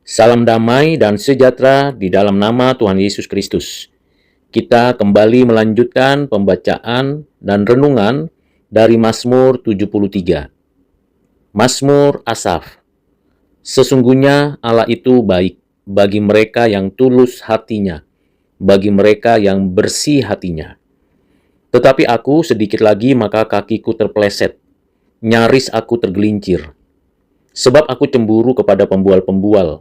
Salam damai dan sejahtera di dalam nama Tuhan Yesus Kristus. Kita kembali melanjutkan pembacaan dan renungan dari Mazmur 73. Mazmur Asaf. Sesungguhnya Allah itu baik bagi mereka yang tulus hatinya, bagi mereka yang bersih hatinya. Tetapi aku sedikit lagi maka kakiku terpeleset, nyaris aku tergelincir. Sebab aku cemburu kepada pembual-pembual,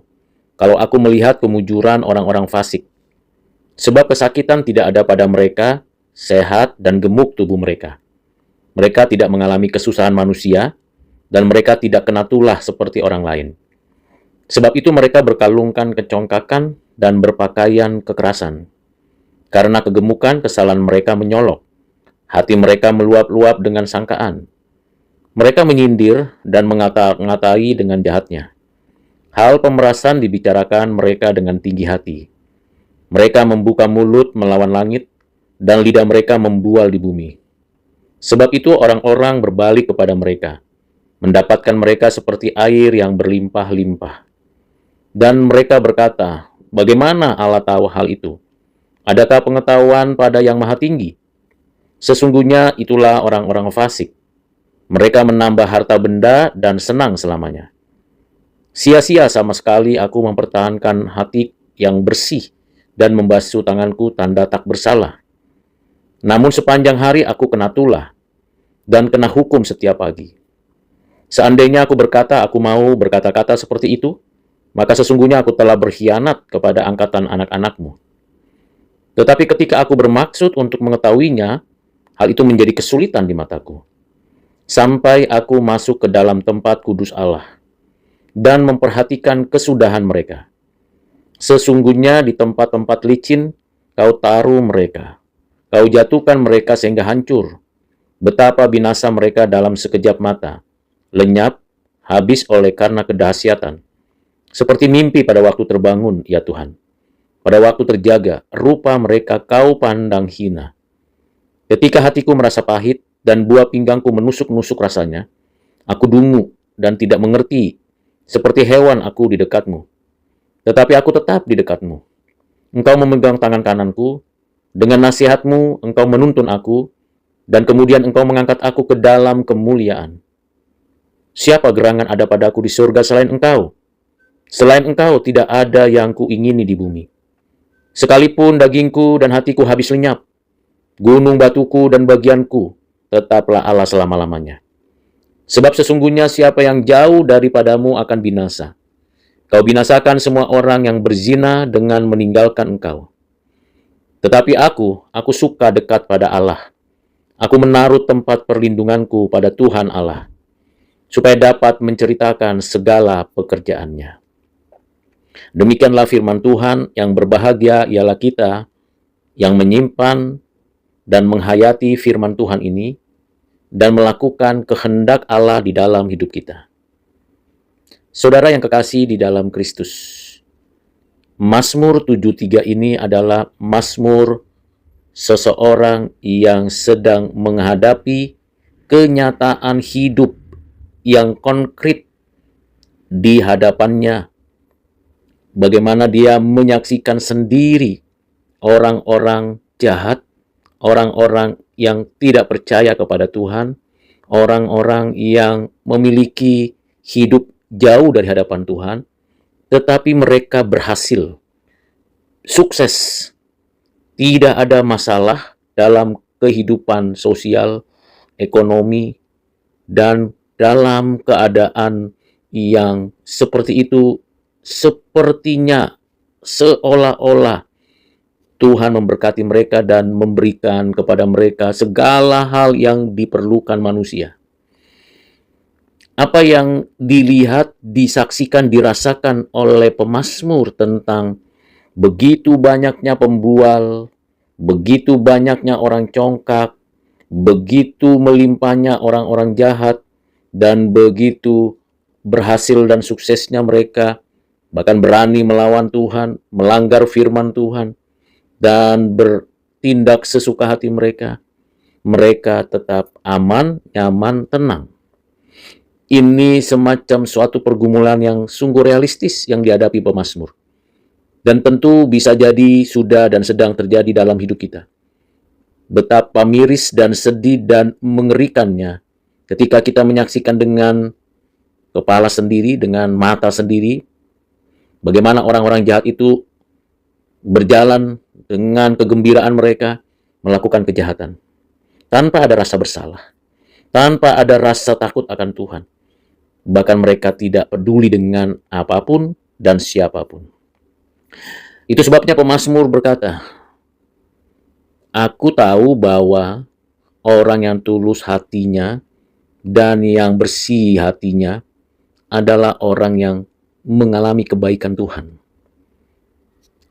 kalau aku melihat kemujuran orang-orang fasik. Sebab kesakitan tidak ada pada mereka, sehat dan gemuk tubuh mereka. Mereka tidak mengalami kesusahan manusia, dan mereka tidak kena tulah seperti orang lain. Sebab itu mereka berkalungkan kecongkakan dan berpakaian kekerasan. Karena kegemukan kesalahan mereka menyolok. Hati mereka meluap-luap dengan sangkaan. Mereka menyindir dan mengata-ngatai dengan jahatnya. Hal pemerasan dibicarakan mereka dengan tinggi hati. Mereka membuka mulut melawan langit, dan lidah mereka membual di bumi. Sebab itu orang-orang berbalik kepada mereka, mendapatkan mereka seperti air yang berlimpah-limpah. Dan mereka berkata, bagaimana Allah tahu hal itu? Adakah pengetahuan pada yang maha tinggi? Sesungguhnya itulah orang-orang fasik. Mereka menambah harta benda dan senang selamanya. Sia-sia sama sekali aku mempertahankan hati yang bersih dan membasuh tanganku tanda tak bersalah. Namun sepanjang hari aku kena tulah dan kena hukum setiap pagi. Seandainya aku berkata aku mau berkata-kata seperti itu, maka sesungguhnya aku telah berkhianat kepada angkatan anak-anakmu. Tetapi ketika aku bermaksud untuk mengetahuinya, hal itu menjadi kesulitan di mataku. Sampai aku masuk ke dalam tempat kudus Allah dan memperhatikan kesudahan mereka. Sesungguhnya di tempat-tempat licin, kau taruh mereka. Kau jatuhkan mereka sehingga hancur. Betapa binasa mereka dalam sekejap mata. Lenyap, habis oleh karena kedahsyatan. Seperti mimpi pada waktu terbangun, ya Tuhan. Pada waktu terjaga, rupa mereka kau pandang hina. Ketika hatiku merasa pahit dan buah pinggangku menusuk-nusuk rasanya, aku dungu dan tidak mengerti. Seperti hewan aku di dekatmu. Tetapi aku tetap di dekatmu. Engkau memegang tangan kananku. Dengan nasihatmu, engkau menuntun aku. Dan kemudian engkau mengangkat aku ke dalam kemuliaan. Siapa gerangan ada padaku di surga selain engkau? Selain engkau tidak ada yang kuingini di bumi. Sekalipun dagingku dan hatiku habis lenyap, gunung batuku dan bagianku, tetaplah Allah selama-lamanya. Sebab sesungguhnya siapa yang jauh daripadamu akan binasa. Kau binasakan semua orang yang berzina dengan meninggalkan engkau. Tetapi aku suka dekat pada Allah. Aku menaruh tempat perlindunganku pada Tuhan Allah, supaya dapat menceritakan segala pekerjaannya. Demikianlah firman Tuhan. Yang berbahagia ialah kita yang menyimpan dan menghayati firman Tuhan ini, dan melakukan kehendak Allah di dalam hidup kita. Saudara yang kekasih di dalam Kristus, Mazmur 73 ini adalah Mazmur seseorang yang sedang menghadapi kenyataan hidup yang konkret di hadapannya. Bagaimana dia menyaksikan sendiri orang-orang jahat, orang-orang yang tidak percaya kepada Tuhan, orang-orang yang memiliki hidup jauh dari hadapan Tuhan, tetapi mereka berhasil, sukses, tidak ada masalah dalam kehidupan sosial, ekonomi, dan dalam keadaan yang seperti itu, sepertinya seolah-olah Tuhan memberkati mereka dan memberikan kepada mereka segala hal yang diperlukan manusia. Apa yang dilihat, disaksikan, dirasakan oleh pemazmur tentang begitu banyaknya pembual, begitu banyaknya orang congkak, begitu melimpahnya orang-orang jahat, dan begitu berhasil dan suksesnya mereka, bahkan berani melawan Tuhan, melanggar firman Tuhan, dan bertindak sesuka hati mereka, mereka tetap aman, nyaman, tenang. Ini semacam suatu pergumulan yang sungguh realistis yang dihadapi pemazmur. Dan tentu bisa jadi sudah dan sedang terjadi dalam hidup kita. Betapa miris dan sedih dan mengerikannya ketika kita menyaksikan dengan kepala sendiri, dengan mata sendiri, bagaimana orang-orang jahat itu berjalan dengan kegembiraan mereka melakukan kejahatan. Tanpa ada rasa bersalah, tanpa ada rasa takut akan Tuhan. Bahkan mereka tidak peduli dengan apapun dan siapapun. Itu sebabnya pemazmur berkata, "Aku tahu bahwa orang yang tulus hatinya dan yang bersih hatinya adalah orang yang mengalami kebaikan Tuhan."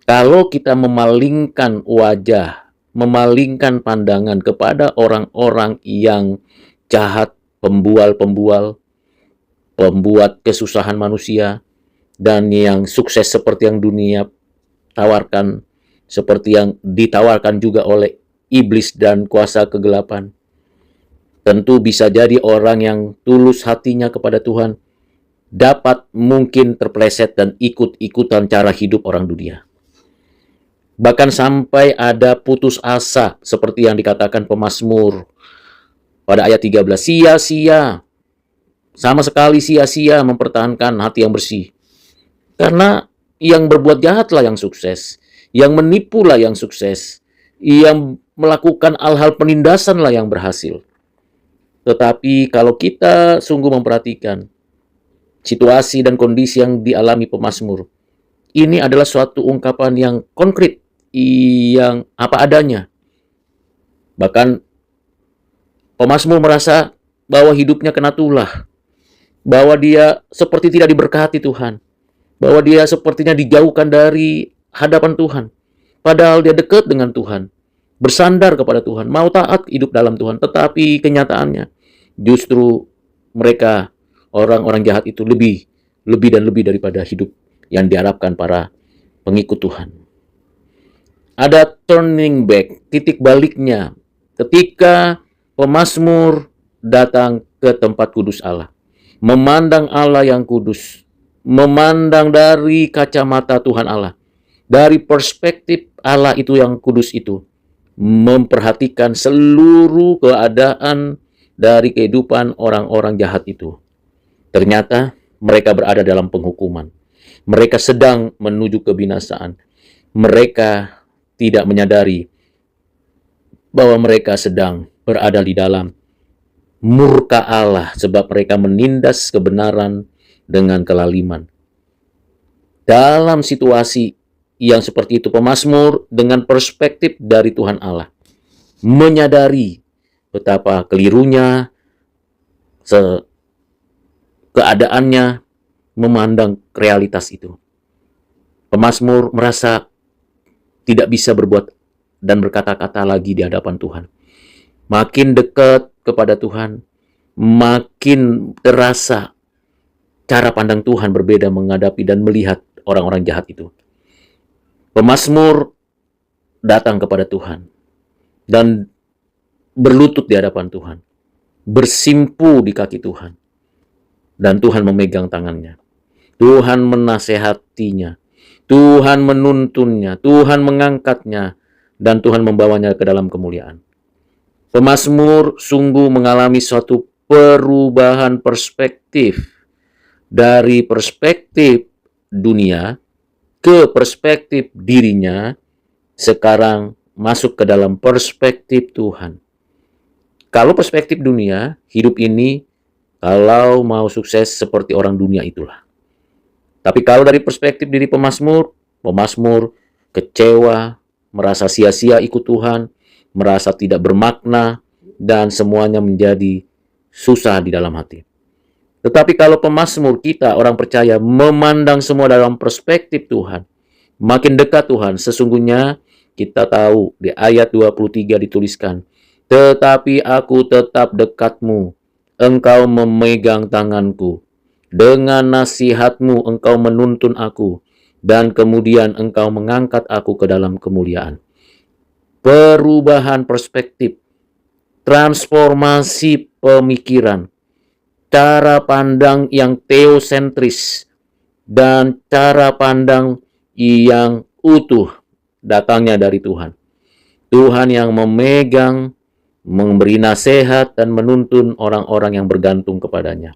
Kalau kita memalingkan wajah, memalingkan pandangan kepada orang-orang yang jahat, pembuat kesusahan manusia, dan yang sukses seperti yang dunia tawarkan, seperti yang ditawarkan juga oleh iblis dan kuasa kegelapan. Tentu bisa jadi orang yang tulus hatinya kepada Tuhan dapat mungkin terpeleset dan ikut-ikutan cara hidup orang dunia. Bahkan sampai ada putus asa seperti yang dikatakan pemazmur pada ayat 13, sia-sia, sama sekali sia-sia mempertahankan hati yang bersih. Karena yang berbuat jahatlah yang sukses, yang menipulah yang sukses, yang melakukan hal-hal penindasanlah yang berhasil. Tetapi kalau kita sungguh memperhatikan situasi dan kondisi yang dialami pemazmur, ini adalah suatu ungkapan yang konkret, yang apa adanya. Bahkan pemazmur merasa bahwa hidupnya kena tulah, bahwa dia seperti tidak diberkati Tuhan, bahwa dia sepertinya dijauhkan dari hadapan Tuhan. Padahal dia dekat dengan Tuhan, bersandar kepada Tuhan, mau taat hidup dalam Tuhan. Tetapi kenyataannya justru mereka, orang-orang jahat itu lebih dan lebih daripada hidup yang diharapkan para pengikut Tuhan. Ada turning back, titik baliknya, ketika pemazmur datang ke tempat kudus Allah, memandang Allah yang kudus, memandang dari kacamata Tuhan Allah, dari perspektif Allah itu yang kudus itu, memperhatikan seluruh keadaan dari kehidupan orang-orang jahat itu. Ternyata mereka berada dalam penghukuman. Mereka sedang menuju kebinasaan. Mereka tidak menyadari bahwa mereka sedang berada di dalam murka Allah sebab mereka menindas kebenaran dengan kelaliman. Dalam situasi yang seperti itu, pemazmur dengan perspektif dari Tuhan Allah menyadari betapa kelirunya keadaannya memandang realitas itu. Pemazmur merasa tidak bisa berbuat dan berkata-kata lagi di hadapan Tuhan. Makin dekat kepada Tuhan, makin terasa cara pandang Tuhan berbeda menghadapi dan melihat orang-orang jahat itu. Pemazmur datang kepada Tuhan dan berlutut di hadapan Tuhan, bersimpu di kaki Tuhan, dan Tuhan memegang tangannya. Tuhan menasehatinya, Tuhan menuntunnya, Tuhan mengangkatnya, dan Tuhan membawanya ke dalam kemuliaan. Pemazmur sungguh mengalami suatu perubahan perspektif dari perspektif dunia ke perspektif dirinya, sekarang masuk ke dalam perspektif Tuhan. Kalau perspektif dunia, hidup ini kalau mau sukses seperti orang dunia itulah. Tapi kalau dari perspektif diri pemazmur kecewa, merasa sia-sia ikut Tuhan, merasa tidak bermakna, dan semuanya menjadi susah di dalam hati. Tetapi kalau pemazmur kita, orang percaya, memandang semua dalam perspektif Tuhan, makin dekat Tuhan, sesungguhnya kita tahu di ayat 23 dituliskan, "Tetapi aku tetap dekatmu, engkau memegang tanganku, dengan nasihatmu engkau menuntun aku, dan kemudian engkau mengangkat aku ke dalam kemuliaan." Perubahan perspektif, transformasi pemikiran, cara pandang yang teosentris, dan cara pandang yang utuh datangnya dari Tuhan. Tuhan yang memegang, memberi nasihat, dan menuntun orang-orang yang bergantung kepadanya.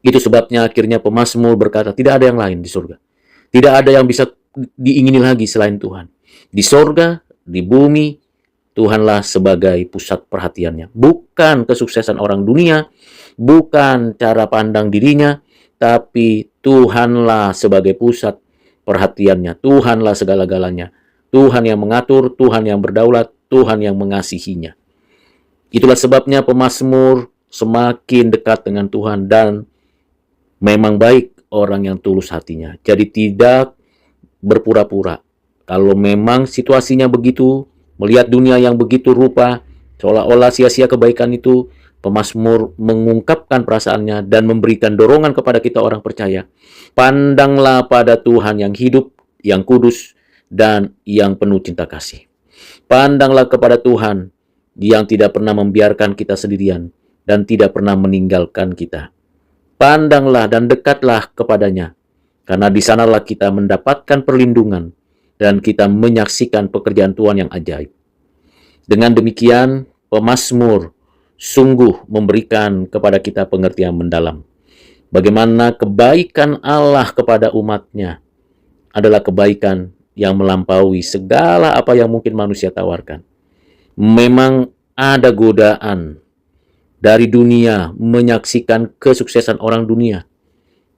Itu sebabnya akhirnya pemazmur berkata, tidak ada yang lain di surga. Tidak ada yang bisa diingini lagi selain Tuhan. Di surga, di bumi, Tuhanlah sebagai pusat perhatiannya. Bukan kesuksesan orang dunia, bukan cara pandang dirinya, tapi Tuhanlah sebagai pusat perhatiannya. Tuhanlah segala-galanya. Tuhan yang mengatur, Tuhan yang berdaulat, Tuhan yang mengasihinya. Itulah sebabnya pemazmur semakin dekat dengan Tuhan, dan memang baik orang yang tulus hatinya. Jadi tidak berpura-pura. Kalau memang situasinya begitu, melihat dunia yang begitu rupa, seolah-olah sia-sia kebaikan itu, pemazmur mengungkapkan perasaannya dan memberikan dorongan kepada kita orang percaya. Pandanglah pada Tuhan yang hidup, yang kudus, dan yang penuh cinta kasih. Pandanglah kepada Tuhan yang tidak pernah membiarkan kita sendirian dan tidak pernah meninggalkan kita. Pandanglah dan dekatlah kepadanya, karena di sanalah kita mendapatkan perlindungan dan kita menyaksikan pekerjaan Tuhan yang ajaib. Dengan demikian, pemazmur sungguh memberikan kepada kita pengertian mendalam. Bagaimana kebaikan Allah kepada umatnya adalah kebaikan yang melampaui segala apa yang mungkin manusia tawarkan. Memang ada godaan dari dunia menyaksikan kesuksesan orang dunia.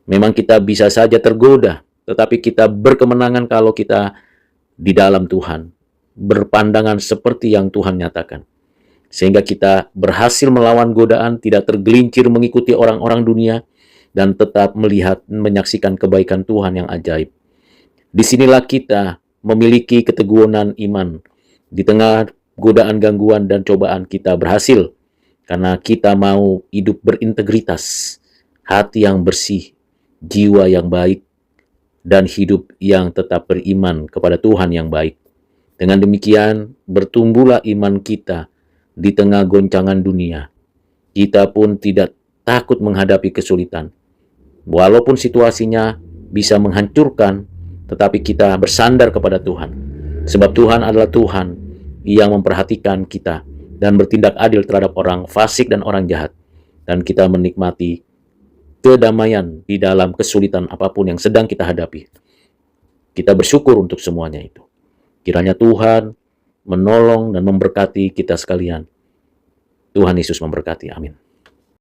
Memang kita bisa saja tergoda, tetapi kita berkemenangan kalau kita di dalam Tuhan, berpandangan seperti yang Tuhan nyatakan. Sehingga kita berhasil melawan godaan, tidak tergelincir mengikuti orang-orang dunia, dan tetap melihat, menyaksikan kebaikan Tuhan yang ajaib. Disinilah kita memiliki keteguhan iman. Di tengah godaan, gangguan, dan cobaan kita berhasil, karena kita mau hidup berintegritas, hati yang bersih, jiwa yang baik, dan hidup yang tetap beriman kepada Tuhan yang baik. Dengan demikian, bertumbuhlah iman kita di tengah goncangan dunia. Kita pun tidak takut menghadapi kesulitan. Walaupun situasinya bisa menghancurkan, tetapi kita bersandar kepada Tuhan. Sebab Tuhan adalah Tuhan yang memperhatikan kita dan bertindak adil terhadap orang fasik dan orang jahat. Dan kita menikmati kedamaian di dalam kesulitan apapun yang sedang kita hadapi. Kita bersyukur untuk semuanya itu. Kiranya Tuhan menolong dan memberkati kita sekalian. Tuhan Yesus memberkati. Amin.